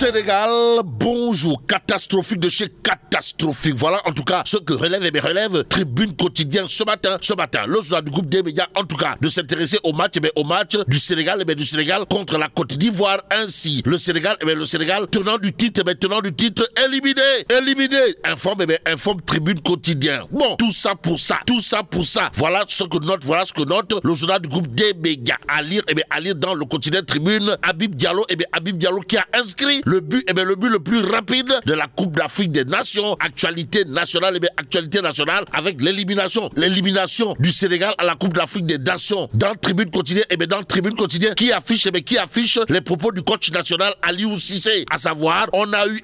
Sénégal, bonjour, catastrophique de chez catastrophique. Voilà en tout cas ce que relève Tribune Quotidienne ce matin, le journal du groupe des médias, en tout cas, de s'intéresser au match du Sénégal, du Sénégal contre la Côte d'Ivoire. Ainsi, le Sénégal, tenant du titre, éliminé. Informe Tribune Quotidienne. Bon, tout ça pour ça. Voilà ce que note le journal du groupe des médias. À lire dans le quotidien Tribune, Habib Diallo qui a inscrit le but le plus rapide de la Coupe d'Afrique des Nations. Actualité nationale, avec l'élimination du Sénégal à la Coupe d'Afrique des Nations. Dans Tribune Quotidienne, qui affiche les propos du coach national Aliou Cissé. À savoir, on a eu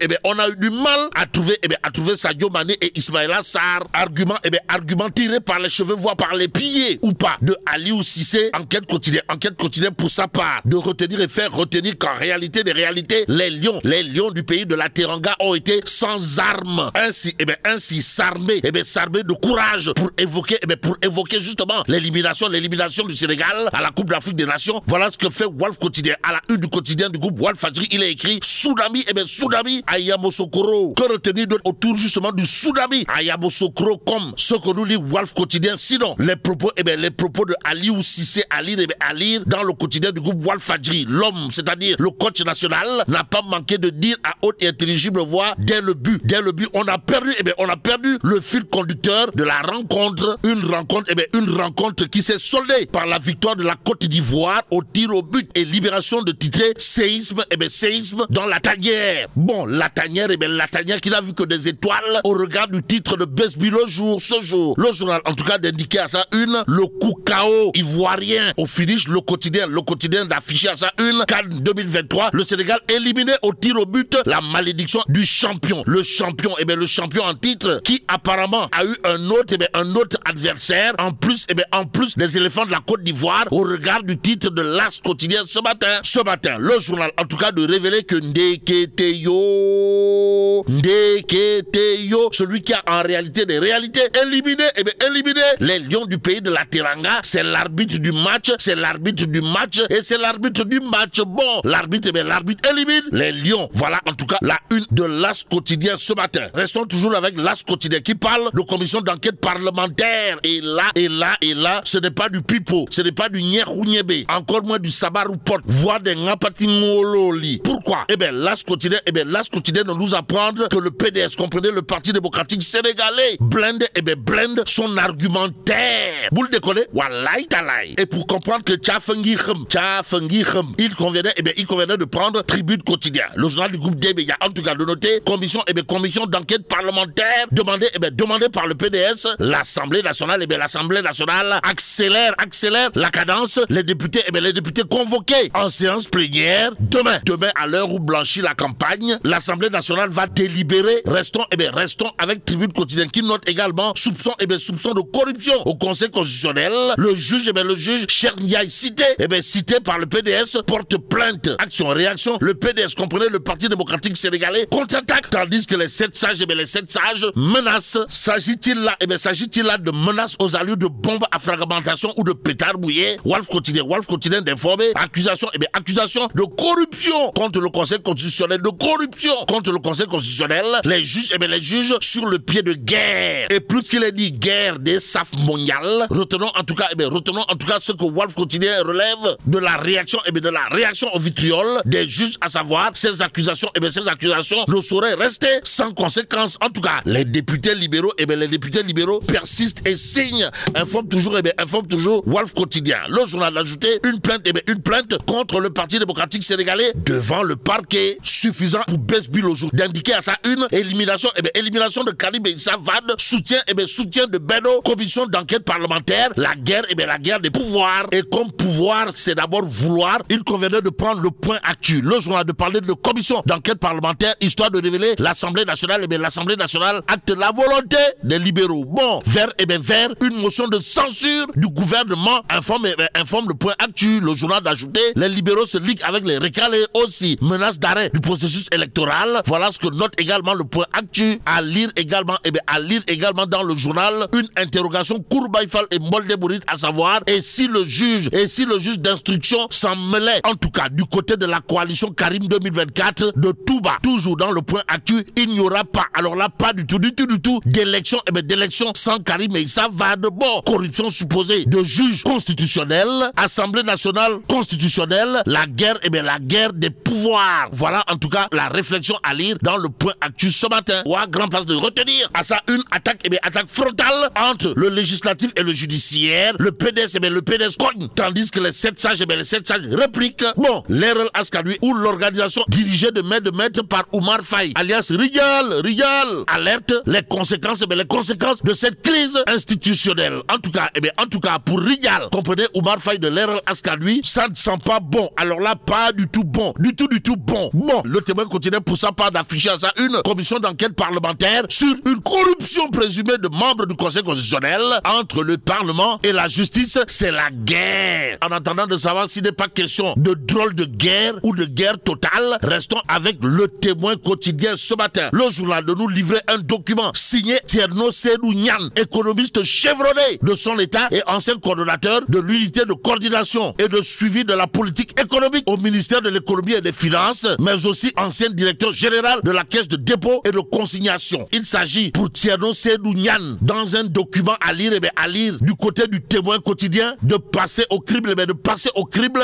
du mal à trouver Sadio Mané et Ismaïla Sarr. Argument tiré par les cheveux, voire par les pieds ou pas de Aliou Cissé. Enquête quotidienne pour sa part de retenir et faire retenir qu'en réalité des réalités, les lions du pays de la Teranga ont été sans armes. Ainsi s'armer de courage pour évoquer justement l'élimination du Sénégal à la Coupe d'Afrique des Nations. Voilà ce que fait Walf Quotidien. À la une du quotidien du groupe Walf Fadjri, il est écrit Tsunami à Yamoussoukro. Que retenir autour justement du tsunami à Yamoussoukro, comme ce que nous lit Walf Quotidien. Sinon, les propos de Aliou Cissé à lire dans le quotidien du groupe Walf Fadjri. L'homme, c'est-à-dire le coach national, n'a pas manqué de dire à haute et intelligible voix dès le but, on a perdu le fil conducteur de la rencontre. Une rencontre qui s'est soldée par la victoire de la Côte d'Ivoire au tir au but et libération de titré séisme dans la tanière. Bon, la tanière qui n'a vu que des étoiles au regard du titre de Besbi ce jour. Le journal, en tout cas, d'indiquer à sa une le coup KO ivoirien. Au finish, le quotidien d'afficher à sa une Cannes 2023, le Sénégal éliminé au tir au but, la malédiction du champion. Le champion en titre qui apparemment a eu un autre adversaire en plus des éléphants de la Côte d'Ivoire au regard du titre de l'As quotidien ce matin. Le journal, en tout cas, de révéler que Ndeketeyo, celui qui a en réalité des réalités, éliminé les lions du pays de la Teranga. C'est l'arbitre du match et c'est l'arbitre du match. Bon, l'arbitre élimine les lions. Voilà en tout cas la une de l'As quotidien ce matin. Restons toujours avec l'As quotidien qui parle de commission d'enquête parlementaire. Et là, ce n'est pas du pipo, ce n'est pas du nyehounyebe, encore moins du sabaroupot, voire des ngapatingololi. Pourquoi? L'As quotidien de nous apprendre que le PDS, comprenez le Parti démocratique sénégalais, blende son argumentaire. Vous le déconnez? Wallahi talaï. Et pour comprendre que Tchafengi il convenait de prendre Tribune Quotidien. Le journal du groupe des médias, en tout cas, de noter commission d'enquête parlementaire demandée par le PDS. L'Assemblée nationale accélère la cadence. Les députés convoqués en séance plénière demain à l'heure où blanchit la campagne. L'Assemblée nationale va délibérer. Restons avec Tribune Quotidien qui note également soupçon de corruption au Conseil constitutionnel. Le juge Cherniaï cité par le PDS porte plainte. Action-réaction, le PDS, comprenez le Parti démocratique sénégalais, contre-attaque, tandis que les 7 sages menacent. S'agit-il là de menaces aux allures de bombes à fragmentation ou de pétards mouillés? Walf Quotidien d'informer. Accusation de corruption contre le Conseil constitutionnel. Les juges sur le pied de guerre. Et plus qu'il est dit guerre des SAF mondiales, retenons en tout cas ce que Walf Quotidien relève de la réaction au vitriol des juges, à savoir ces accusations ne sauraient rester sans conséquence. En tout cas, les députés libéraux persistent et signent. Informe toujours Walf Quotidien. Le journal a ajouté une plainte contre le Parti démocratique sénégalais devant le parquet, suffisant pour Besbi d'indiquer à sa une élimination de Karim Issa Wade, soutien de Beno, commission d'enquête parlementaire, la guerre des pouvoirs. Et comme pouvoir, c'est d'abord vouloir, il convenait de prendre le point actu. Le journal de parler de commission d'enquête parlementaire, histoire de révéler l'Assemblée nationale. L'Assemblée nationale acte la volonté des libéraux. Bon, vers une motion de censure du gouvernement, informe le point actu. Le journal d'ajouter, les libéraux se liguent avec les récalés aussi. Menace d'arrêt du processus électoral. Voilà ce que note également le point actu. À lire également dans le journal une interrogation Kourbaïfal et Moldebourite, à savoir, et si le juge d'instruction s'en mêlait, en tout cas du côté de la coalition Karim 2024, 2024 de Touba. Toujours dans le point actu, il n'y aura pas, alors là, pas du tout, d'élection, d'élection sans Karim Meïssa Wade. Bon, corruption supposée de juges constitutionnels, Assemblée nationale constitutionnelle, la guerre, la guerre des pouvoirs. Voilà, en tout cas, la réflexion à lire dans le point actu ce matin. Ouah, grand place de retenir à ça une attaque, attaque frontale entre le législatif et le judiciaire. Le PDS, le PDS cogne, tandis que les 7 sages, les 7 sages répliquent. Bon, l'Erel Askadoui ou l'organisation dirigée de maître par Oumar Faye, alias Rigal, alerte les conséquences, les conséquences de cette crise institutionnelle. En tout cas, pour Rigal, comprenez Oumar Faye de l'Erel Askadoui, ça ne sent pas bon. Alors là, pas du tout bon, du tout bon. Bon, le témoin continue pour sa part d'afficher à ça une commission d'enquête parlementaire sur une corruption présumée de membres du Conseil constitutionnel entre le Parlement et la justice. C'est la guerre. En attendant de savoir s'il n'est pas question de drôle de guerre ou de guerre totale, restons avec le témoin quotidien ce matin. Le journal de nous livrer un document signé Tierno Seydou Niane, économiste chevronné de son état et ancien coordonnateur de l'unité de coordination et de suivi de la politique économique au ministère de l'économie et des finances, mais aussi ancien directeur général de la caisse de dépôt et de consignation. Il s'agit pour Tierno Seydou Niane, dans un document à lire, du côté du témoin quotidien, de passer au crible,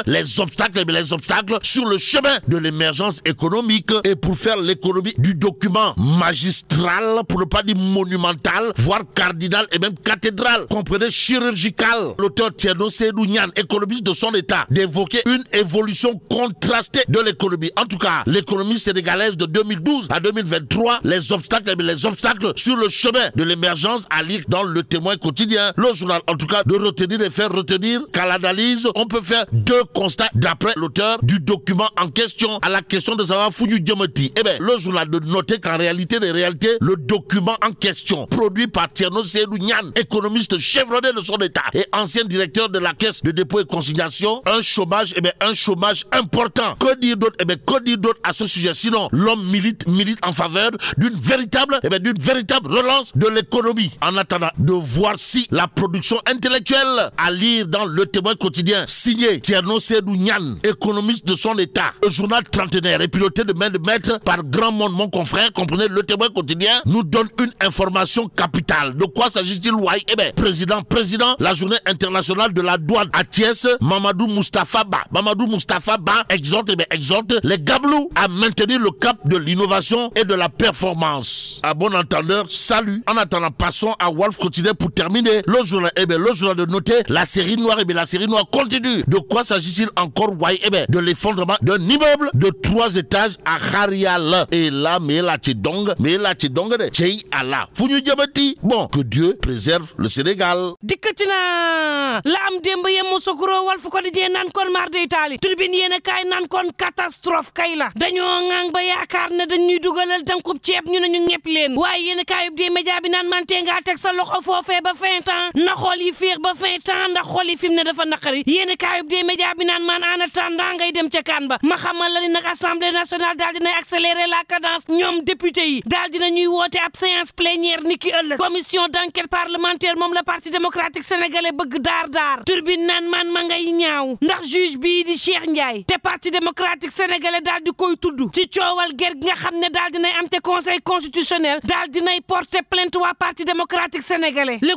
les obstacles sur le chemin de l'émergence économique, et pour faire l'économie du document magistral, pour ne pas dire monumental, voire cardinal et même cathédrale, comprenez, chirurgical. L'auteur Tierno Seydou Niane, économiste de son état, d'évoquer une évolution contrastée de l'économie. En tout cas, l'économie sénégalaise de 2012 à 2023, les obstacles sur le chemin de l'émergence à lire dans le témoin quotidien. Le journal, en tout cas, de retenir et faire retenir qu'à l'analyse, on peut faire 2 constats d'après l'auteur du document en question à la question de savoir Founiou Diomati. Le journal de noter qu'en réalité, le document en question, produit par Tierno Seydou Niane, économiste chevronné de son état et ancien directeur de la caisse de dépôt et consignation, un chômage important. Que dire d'autre à ce sujet? Sinon, l'homme milite en faveur d'une véritable relance de l'économie. En attendant de voir si la production intellectuelle à lire dans le témoin quotidien, signé Tierno Seydou Niane, économiste de son état, le journal trentenaire et piloté de main de maître par Grand Monde, mon confrère, comprenez, le témoin quotidien, nous donne une information capitale. De quoi s'agit-il? Président, la journée internationale de la douane à Thiès, Mamadou Moustapha Ba exhorte les Gablous à maintenir le cap de l'innovation et de la performance. À bon entendeur, salut. En attendant, passons à Wolf Quotidien pour terminer. Le journal de noter la série noire, la série noire continue. De quoi s'agit-il encore? De l'effondrement d'un immeuble de 3 étages à Kharial. Et là, mais là, de Tchei Allah. Founiou Diomati. Bon, que Dieu préserve le Sénégal. Dikkatina la am demba yem sokuro Walf Quotidien nan kon mar de Italie Tribune yéen kay nan kon catastrophe kay la dañoo ngang ba yaakaar ne dañuy dugalal tankub ceeb ñu ne ñu ñepp leen waaye yéen kayub de média bi naan man te nga teg sa loxo foofee ba 20 ans na xool yi féex ba 20 ans ndax xool yi fi mu ne dafa naqari yéen kayub de média bi naan man en attendant ngay dem ca kaan ba ma xamal la ni nag Assemblée nationale daal dinay accélérer la cadence ñoom député yi daal dina ñuy woote ab séance plénière ni ki ëllëg commission d'enquête parlementaire moom la parti démocratique sénégalais bëgg daar Turbine naan man ma ngay ñaaw ndax juge bii di Cheikh Ndiaye te parti démocratique sénégalais daal di koy tudd ci coowal ger gi nga xam ne daal dinay am te conseil constitutionnel daal dinay porter plainte waa parti démocratique sénégalais le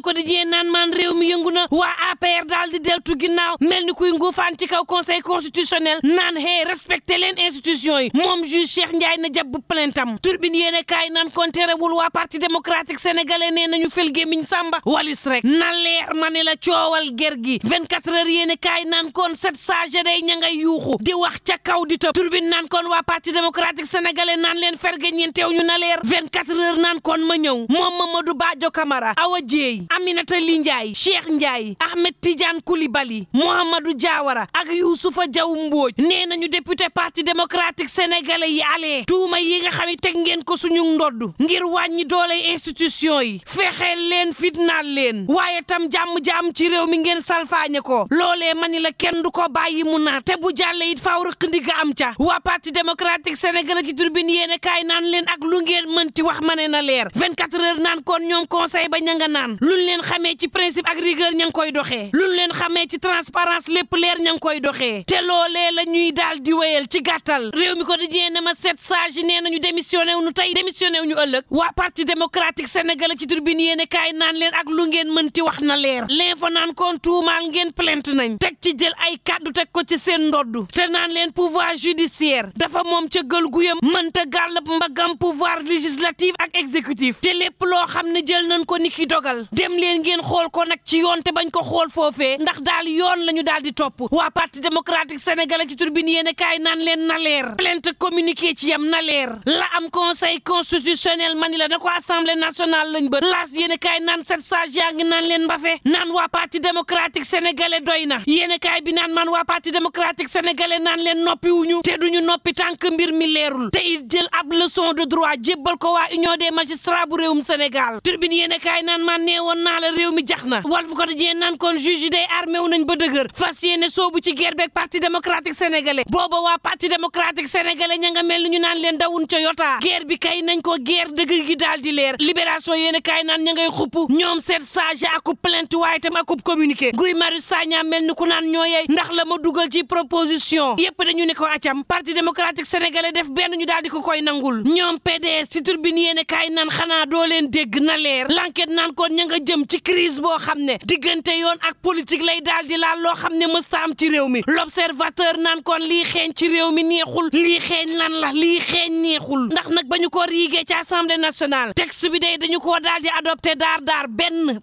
quotidien naan man réew mi yëngu na waa APR daal di deltu ginnaaw mel ni kuy nguufaan ci kaw conseil constitutionnel naan hee respecté leen institution yi moom juge Cheikh Ndiaye na jàpp plaintam Turbine yéene kaay naan kon terewul waa parti démocratique sénégalais nee nañu fel gémmiñ sàmba walis rek na leer ma ne la coowal ger gi 24 heures yéene kaay naan kon 7 sages day ña ngay yuuxu di wax ca kaw di tëb Turbine naan kon waa parti démocratique sénégalais naan leen ferge ñeen teew ñu na leer 24 heures naan kon ma ñëw moom Mamadou Badio Camara Awa Dieye Aminata Ly Ndiaye Cheikh Ndiaye Ahmed Tidiane Koulibaly Mohamadou Diawara ak Youssoufa Diaw Mbodj nee nañu député parti démocratique sénégalais yi alee tuuma yi nga xam ne teg ngeen ko suñu ndodd ngir wàññi doole institution yi fexeel leen fitnaal leen waaye tam jàmm ci réew mi ngeen salfaañe ko loolee mani la kenn du ko bàyyi mu naat te bu jàlle it faaw rëq ndiga am ca waa parti démocratique sénégalais ci Turbine yéene kaay naan leen ak lu ngeen mënti wax ma ne na leer 24 heures naan kon ñoom conseil ba ña nga naan luñ leen xamee ci principe ak rigueur ña ngi koy doxee luñ leen xamee ci transparence lépp leer ña ngi koy doxee te loolee la ñuy daal di wéyal ci ci gàttal réew mi quotidien ne ma 7 sages yi nee nañu démissionné wu ñu tey démissionné wu ñu ëllëg waa parti démocratique sénégalais ci turbine yéene kaay naan leen ak lu ngeen mënti wax na leer l'info naan kon tuumaal ngeen plainte nañ teg ci jël ay kàddu teg ko ci seen ndoddu te naan leen pouvoir judiciaire dafa moom ca gël guyam mënta gàllab mbagam pouvoir législatif ak exécutif te lépp loo xam ne jël nañ ko ni ki dogal dem leen ngeen xool ko nag ci yoon te bañ ko xool foofee ndax daal yoon la ñu daal di topp waa parti démocratique sénégalais ci turbine yéene kaay naan leen na leer plainte communiqué ci yam na leer la am conseil constitutionnel mani la na ko assemblée nationale lañ bët laas yéene kaay naan 7 sages yaa ngi naan leen mbafe naan waa parti démocratique sénégalais doy na yéene kaay bi naan man waa parti démocratique sénégalais naan leen noppi wuñu te duñu noppi tànk mbir mi leerul te it jël ab leçon de droit jébbal ko waa union des magistrats bu réewum Sénégal turbine yéene kaay naan man nee woon naa la réew mi jax na Walf Quotidien naan kon juge yi day armé wu nañ ba dëgër fas yéene soobu ci guerre beeg parti démocratique sénégalais booba waa parti démocratique sénégalais ña nga mel ni ñu naan leen dawun ca yotaa guerre bi kay nañ ko guerre dëgg gi daal di leer libération yéene kaay naan ña ngay xupp ñoom 7 sages akub plainte waaye tam akub communiqué Guy Marius Sagna mel ni ku naan ñooyey ndax la ma dugal ci proposition yépp dañu ne ko acam parti démocratique sénégalais def benn ñu daal di ko koy nangul ñoom PDS ci turbine yéene kaay naan xanaa doo leen dégg na leer l'enquête naan kon ña nga jëm ci crise boo xam ne diggante yoon ak politique lay daal di laal loo xam ne mësta am ci réew mi l'observateur naan kon lii xeeñ ci réew mi neexul lii xeeñ lan la lii xeeñ neexul ndax nag ba ñu ko riigee ci assemblée nationale texte bi day dañu koo daal di adopté daar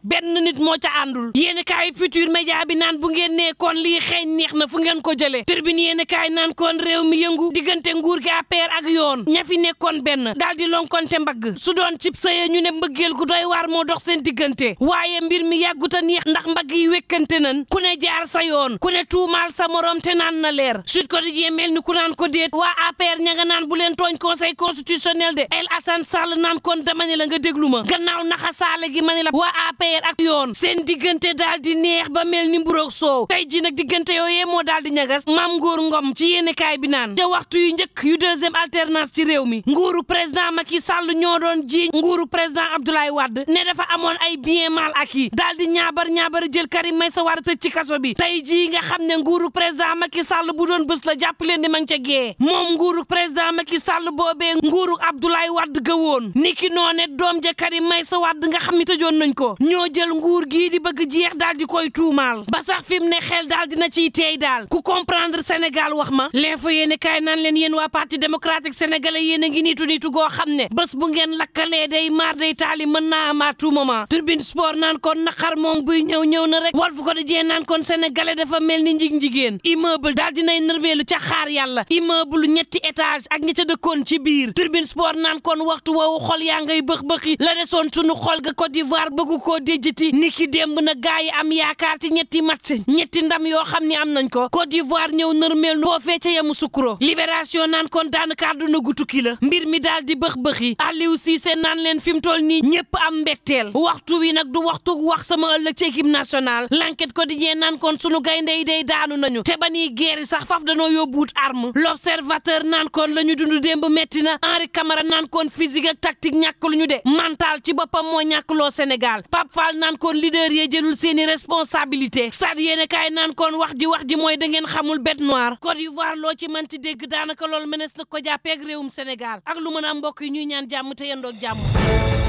benn nit moo ca àndul yéen kaay futur média bi naan bu ngeen nee kon lii xeeñ neex na fu ngeen ko jëlee tribune yéen kaay naan kon réew mi yëngu diggante nguur gi APR ak yoon ña fi nekkoon benn daal di lonkonte mbagg su doon cib sëye ñu ne mbëggeel gu doy waar moo dox seen diggante waaye mbir mi yàgguta neex ndax mbagg yi wekkante nan ku ne jaar sa yoon ku ne tuumaal sa morom te naan na leer Sud Quotidien mel ni ku naan ko déet waa APR ña nga naan bu leen tooñ conseil constitutionnel de El Assane Sall naan kon dama ne la nga déglu ma gannaaw naxa saale gi ma ne la waa APR ak yoon seen diggante daal di neex ba mel ni mburoog soow tey ji nag diggante yooyee moo daal di ñagas Mame Ngor Ngom ci yéene kaay bi naan te waxtu yu njëkk yu deuxième alternance ci réew mi nguuru président Macky Sall ñoo doon ji nguuru président Abdoulaye Wade ne dafa amoon ay bien mal acquis daal di ñaabar jël Karim Meïssa Wade tëj ci kaso bi tey jii nga xam ne nguuru président Macky Sall bu doon bés la jàpp leen di ma ngi ca gee moom nguuru président Macky Sall boobee nguuru Abdoulaye Wade gëwoon niki noone doom ja Karim Meïssa Wade nga xam ni tëjoon nañ ko ñoo jël nguur gii di bëgg jeex daal di koy tuumaal ba sax fi mu ne xel daal dina ciy teey daal ku comprendre Sénégal wax ma l'info yéene kaay naan leen yéen waa parti démocratique sénégalais yéen a ngi nitu goo xam ne bés bu ngeen lakkalee day maar day taali mën naa am à tout moment Tribune Sport naan kon naqar moom buy ñëw na rek Walf Quotidien naan kon sénégalais dafa mel ni njigéen immeuble daal dinay nërmeelu ca xaar yàlla immeuble ñetti étage ak ñi ca dëkkoon ci biir Tribune Sport naan kon waxtu woowu xol yaa ngay bëx-bëxi la desoon sunu xol ga Côte d'Ivoire bëggu koo déjjati niki démb na gaa yi am yaakaar ci ñetti match ñetti ndam yoo xam ne am nañ ko Côte d'Ivoire ñëw nërmeel nu foofee ca yamu sukuro libération naan kon daanaka àdduna gu tukki la mbir mi daal di bëx-bëxi Aliou Cissé naan leen fi mu toll nii ñëpp am mbetteel waxtu wi nag du waxtu wax sama ëllëg ci équipe nationale l'enquête quotidien naan kon sunu gaynde yi day daanu nañu te ba nii guerre sax faf danoo yóbbuwut arme l'observateur naan kon la ñu dund démb metti na Henri Camara naan kon physique ak tactique ñàkk lu ñu de mental ci boppam moo ñàkkloo Sénégal Pape Fall naan kon leader yee jëlul seeni responsabilité stade yéene kaay naan kon wax ji mooy da ngeen xamul bête noire Côte d'Ivoire loo ci mën ci dégg daanaka loolu mënees na ko jàppeeg réewum Sénégal ak lu mën a mbokk yi ñuy ñaan jàmm te yendoog jàmm